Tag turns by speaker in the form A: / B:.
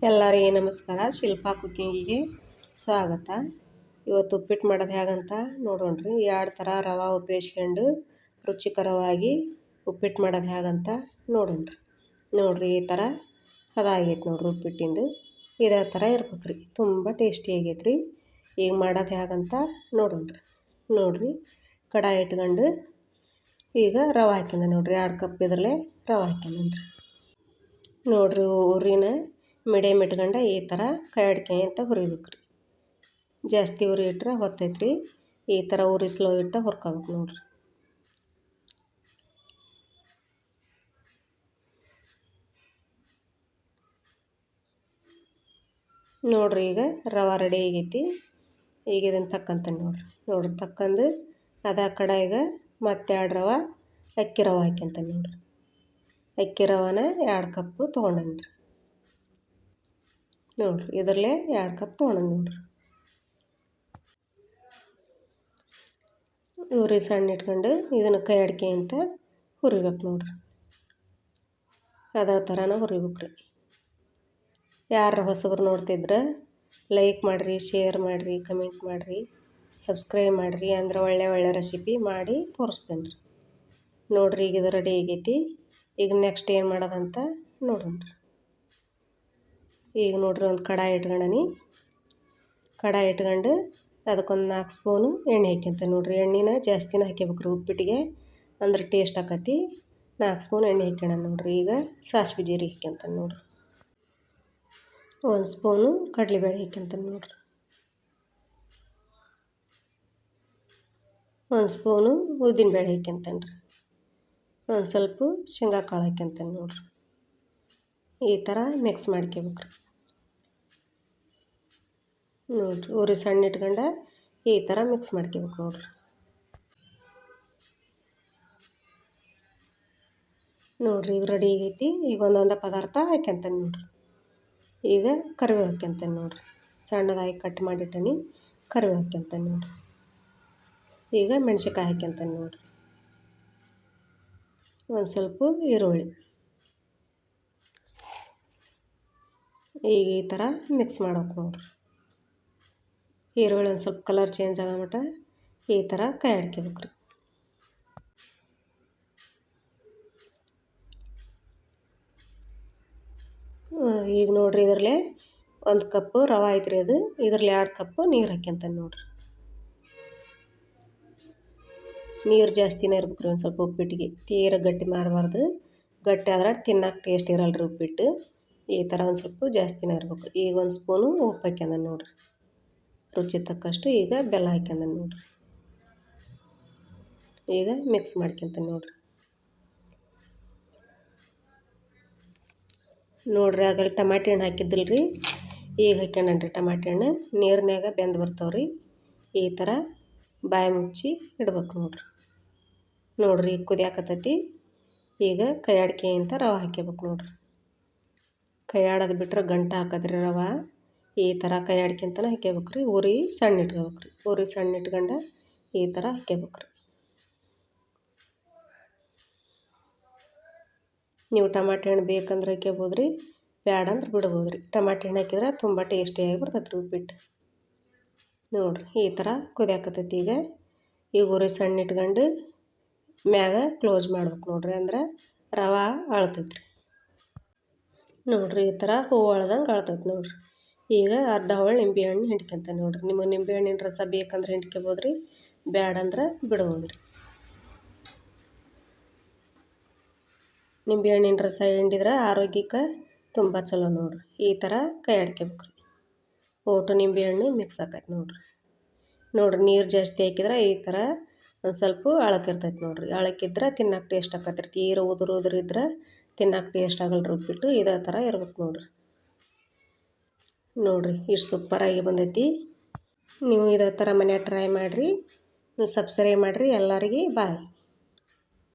A: ಎಲ್ಲರಿಗೆ ನಮಸ್ಕಾರ. ಶಿಲ್ಪಾ ಕುಕ್ಕಿಂಗಿಗೆ ಸ್ವಾಗತ. ಇವತ್ತು ಉಪ್ಪಿಟ್ಟು ಮಾಡೋದು ಹೇಗಂತ ನೋಡೋಣ್ರಿ. 2 ಥರ ರವೆ ಉಪಯೋಗಿಸ್ಕೊಂಡು ರುಚಿಕರವಾಗಿ ಉಪ್ಪಿಟ್ಟು ಮಾಡೋದು ಹೇಗಂತ ನೋಡೋಣ್ರಿ. ನೋಡಿರಿ, ಈ ಥರ ಅದಾಗೈತೆ ನೋಡ್ರಿ ಉಪ್ಪಿಟ್ಟಿಂದು. ಇದೇ ಥರ ಇರ್ಬೇಕ್ರಿ, ತುಂಬ ಟೇಸ್ಟಿ ಆಗೈತ್ರಿ. ಈಗ ಮಾಡೋದು ಹೇಗಂತ ನೋಡೋಣ್ರಿ. ನೋಡಿರಿ, ಕಡಾಯಿ ಇಟ್ಕೊಂಡು ಈಗ ರವೆ ಹಾಕ್ಯಂದ ನೋಡಿರಿ. 2 ಕಪ್ ಇದ್ರಲ್ಲೇ ರವೆ ಹಾಕ್ಯಂದ್ರಿ. ನೋಡಿರಿ, ಉರಿನ ಮೀಡಿಯಮ್ ಇಟ್ಕೊಂಡು ಈ ಥರ ಕೈ ಅಂತ ಹುರಿಬೇಕ್ರಿ. ಜಾಸ್ತಿ ಉರಿ ಇಟ್ಟರೆ ಹೊತ್ತೈತ್ರಿ. ಈ ಥರ ಉರಿ ಸ್ಲೋ ಇಟ್ಟು ಹುರ್ಕೋಬೇಕು ನೋಡಿರಿ. ನೋಡಿರಿ, ಈಗ ರವೆ ರೆಡಿ ಆಗೈತಿ. ಈಗ ಇದನ್ನು ತಕ್ಕಂತಾನೆ ನೋಡಿರಿ ತಕ್ಕಂದು ಅದ ಕಡಾಯಿಗೆ ಮತ್ತೆ 2 ರವೆ ಅಕ್ಕಿ ರವೆ ಹಾಕ್ಯಂತಾನೆ ನೋಡಿರಿ. ಅಕ್ಕಿ ರವೆನ 2 ಕಪ್ಪು ತೊಗೊಂಡನ್ರಿ. ನೋಡಿರಿ, ಇದರಲ್ಲೇ 2 ಕಪ್ ತೊಗೊಂಡು ನೋಡಿರಿ. ಉರಿ ಸಣ್ಣ ಇಟ್ಕೊಂಡು ಇದನ್ನು ಕೈ ಅಂತ ಹುರಿಬೇಕು ನೋಡಿರಿ. ಅದೇ ಥರನ ಹುರಿಬೇಕ್ರಿ. ಯಾರು ಹೊಸಬ್ರು ನೋಡ್ತಿದ್ರೆ ಲೈಕ್ ಮಾಡಿರಿ, ಶೇರ್ ಮಾಡಿರಿ, ಕಮೆಂಟ್ ಮಾಡಿರಿ, ಸಬ್ಸ್ಕ್ರೈಬ್ ಮಾಡಿರಿ. ಅಂದ್ರೆ ಒಳ್ಳೆ ರೆಸಿಪಿ ಮಾಡಿ ತೋರಿಸ್ತೇನೆ ರೀ. ನೋಡಿರಿ, ಈಗ ಇದು ರೆಡಿ ಆಗೈತಿ. ಈಗ ನೆಕ್ಸ್ಟ್ ಏನು ಮಾಡೋದಂತ ನೋಡೋಣ್ರಿ. ಈಗ ನೋಡಿರಿ, ಒಂದು ಕಡಾಯಿ ಇಟ್ಕೊಂಡು ಅದಕ್ಕೊಂದು 4 ಸ್ಪೂನು ಎಣ್ಣೆ ಹಾಕ್ಯಂತ ನೋಡಿರಿ. ಎಣ್ಣೆನ ಜಾಸ್ತಿನೇ ಹಾಕ್ಯಬೇಕ್ರಿ ಉಪ್ಪಿಟ್ಟಿಗೆ, ಅಂದ್ರೆ ಟೇಸ್ಟ್ ಆಕತಿ. 4 ಸ್ಪೂನ್ ಎಣ್ಣೆ ಹಾಕ್ಯಣ ನೋಡಿರಿ. ಈಗ ಸಾಸಿವೆ ಜೀರಿಗೆ ಹಾಕ್ಯಂತ ನೋಡಿರಿ. 1 ಸ್ಪೂನು ಕಡಲೆಬೇಳೆ ಹಾಕ್ಯಂತ ನೋಡಿರಿ. 1 ಸ್ಪೂನು ಉದ್ದಿನಬೇಳೆ ಹಾಕ್ಯಂತಾನೆ ರೀ. ಒಂದು ಸ್ವಲ್ಪ ಶೇಂಗಾ ಕಾಳು ಹಾಕ್ಯಂತಾನೆ ನೋಡಿರಿ. ಈ ಥರ ಮಿಕ್ಸ್ ಮಾಡ್ಕೋಬೇಕ್ರಿ. ನೋಡಿರಿ, ಉರಿ ಸಣ್ಣ ಇಟ್ಕೊಂಡು ಈ ಥರ ಮಿಕ್ಸ್ ಮಾಡ್ಕೋಬೇಕು ನೋಡಿರಿ. ನೋಡಿರಿ, ಈಗ ರೆಡಿ ಆಗೈತಿ. ಈಗ ಒಂದೊಂದು ಪದಾರ್ಥ ಹಾಕ್ಯಂತಾನೆ ನೋಡಿರಿ. ಈಗ ಕರಿಬೇವು ಹಾಕ್ಯಂತಾನೆ ನೋಡಿರಿ. ಸಣ್ಣದಾಗಿ ಕಟ್ ಮಾಡಿಟ್ಟನಿ ಕರಿಬೇವು ಹಾಕ್ಯಂತಾನೆ ನೋಡಿರಿ. ಈಗ ಮೆಣಸಿನ್ಕಾಯಿ ಹಾಕ್ಯಂತಾನೆ ನೋಡಿರಿ. ಒಂದು ಸ್ವಲ್ಪ ಈರುಳ್ಳಿ. ಈಗ ಈ ಥರ ಮಿಕ್ಸ್ ಮಾಡ್ಬೇಕು ನೋಡಿರಿ. ಈರುಳ್ಳಿ ಒಂದು ಸ್ವಲ್ಪ ಕಲರ್ ಚೇಂಜ್ ಆಗೋ ಮಟ್ಟ ಈ ಥರ ಕೈ ಆಡ್ಕೋಬೇಕ್ರಿ. ಈಗ ನೋಡಿರಿ, ಇದರಲ್ಲೇ 1 ಕಪ್ಪು ರವೆ ಐತ್ರಿ. ಅದು ಇದರಲ್ಲಿ 2 ಕಪ್ಪು ನೀರು ಹಾಕ್ಯಂತಾನೆ ನೋಡಿರಿ. ನೀರು ಜಾಸ್ತಿನೇ ಇರ್ಬೇಕ್ರಿ ಒಂದು ಸ್ವಲ್ಪ ಉಪ್ಪಿಟ್ಟಿಗೆ. ತೀರ ಗಟ್ಟಿ ಮಾರಬಾರ್ದು. ಗಟ್ಟಿ ಆದ್ರೆ ತಿನ್ನೋಕೆ ಟೇಸ್ಟ್ ಇರಲ್ಲ ರೀ ಉಪ್ಪಿಟ್ಟು. ಈ ಥರ ಒಂದು ಸ್ವಲ್ಪ ಜಾಸ್ತಿನೇ ಇರ್ಬೇಕು. ಈಗ 1 ಸ್ಪೂನು ಉಪ್ಪು ಹಾಕ್ಯಂದ ನೋಡಿರಿ. ರುಚಿ ತಕ್ಕಷ್ಟು ಈಗ ಬೆಲ್ಲ ಹಾಕ್ಯಂದ ನೋಡಿರಿ. ಈಗ ಮಿಕ್ಸ್ ಮಾಡ್ಕೊಂತಾನೆ ನೋಡಿರಿ. ನೋಡಿರಿ, ಆಗಲಿ ಟಮಾಟೆ ಹಣ್ಣು ಹಾಕಿದ್ದಿಲ್ಲ ರೀ, ಈಗ ಹಾಕ್ಯಣನ್ರಿ ಟಮಾಟೆ ಹಣ್ಣು. ನೀರಿನಾಗ ಬೆಂದು ಬರ್ತಾವ್ರಿ. ಈ ಥರ ಬಾಯಿ ಮುಚ್ಚಿ ಇಡ್ಬೇಕು ನೋಡಿರಿ. ನೋಡಿರಿ, ಈಗ ಕುದಿಯಾಕತ್ತೈತಿ. ಈಗ ಕೈ ಅಂತ ರವೆ ಹಾಕ್ಯಬೇಕು ನೋಡಿರಿ. ಕೈ ಆಡೋದು ಬಿಟ್ರೆ ಗಂಟು ಹಾಕೋದ್ರಿ ರವೆ. ಈ ಥರ ಕೈ ಆಡ್ಕೊಂತನೇ ಹಾಕ್ಯಬೇಕ್ರಿ. ಉರಿ ಸಣ್ಣ ಇಟ್ಕೋಬೇಕ್ರಿ. ಉರಿ ಸಣ್ಣ ಇಟ್ಕೊಂಡು ಈ ಥರ ಹಾಕ್ಯಬೇಕ್ರಿ. ನೀವು ಟಮಾಟೆ ಹಣ್ಣು ಬೇಕಂದ್ರೆ ಹಾಕ್ಯಬೋದು ರೀ, ಬ್ಯಾಡ ಅಂದ್ರೆ ಬಿಡ್ಬೋದು ರೀ. ಟಮಾಟೆ ಹಣ್ಣು ಹಾಕಿದ್ರೆ ತುಂಬ ಟೇಸ್ಟಿಯಾಗಿ ಬರ್ತೈತೆ ರೀ ಉಪ್ಪಿಟ್ಟು. ನೋಡಿರಿ, ಈ ಥರ ಕುದಿಯಾಕತ್ತೈತಿ. ಈಗ ಉರಿ ಸಣ್ಣ ಇಟ್ಕೊಂಡು ಮ್ಯಾಗ ಕ್ಲೋಸ್ ಮಾಡ್ಬೇಕು ನೋಡಿರಿ. ಅಂದ್ರೆ ರವೆ ಅಳ್ತೈತೆ ರೀ. ನೋಡಿರಿ, ಈ ಥರ ಹೂವು ಅಳ್ದಂಗೆ ಅಳ್ತೈತೆ ನೋಡಿರಿ. ಈಗ ಅರ್ಧ ಹೋಳು ನಿಂಬೆಹಣ್ಣು ಹಿಂಡ್ಕೊಂತ ನೋಡಿರಿ. ನಿಮಗೆ ನಿಂಬೆಹಣ್ಣಿನ ರಸ ಬೇಕಂದ್ರೆ ಹಿಂಡ್ಕೊಬೋದು ರೀ, ಬ್ಯಾಡಂದ್ರೆ ಬಿಡ್ಬೋದು ರೀ. ನಿಂಬೆಹಣ್ಣಿನ ರಸ ಹಿಂಡಿದ್ರೆ ಆರೋಗ್ಯಕ್ಕೆ ತುಂಬ ಚಲೋ ನೋಡಿರಿ. ಈ ಥರ ಕೈ ಆಡ್ಕೋಬೇಕ್ರಿ. ಒಟ್ಟು ನಿಂಬೆಹಣ್ಣು ಮಿಕ್ಸ್ ಆಕೈತೆ ನೋಡಿರಿ. ನೀರು ಜಾಸ್ತಿ ಹಾಕಿದ್ರೆ ಈ ಥರ ಒಂದು ಸ್ವಲ್ಪ ಅಳಕಿರ್ತೈತೆ ನೋಡಿರಿ. ಅಳಕಿದ್ರೆ ತಿನ್ನೋಕೆ ಟೇಸ್ಟ್ ಆಕತ್ರಿ. ತೀರ ಉದುರು ಇದ್ರೆ ತಿನ್ನೋಕೆ ಟೇಸ್ಟ್ ಆಗಲ್ಲ ರೀ ಉಪ್ಪಿಟ್ಟು. ಇದೇ ಥರ ಇರ್ಬೇಕು ನೋಡಿರಿ. ನೋಡಿರಿ, ಇಷ್ಟು ಸೂಪರಾಗಿ ಬಂದೈತಿ. ನೀವು ಇದೇ ಥರ ಮನೆ ಟ್ರೈ ಮಾಡಿರಿ. ನೀವು ಸಬ್ಸ್ಕ್ರೈಬ್ ಮಾಡಿರಿ. ಎಲ್ಲರಿಗೆ ಬಾಯ್.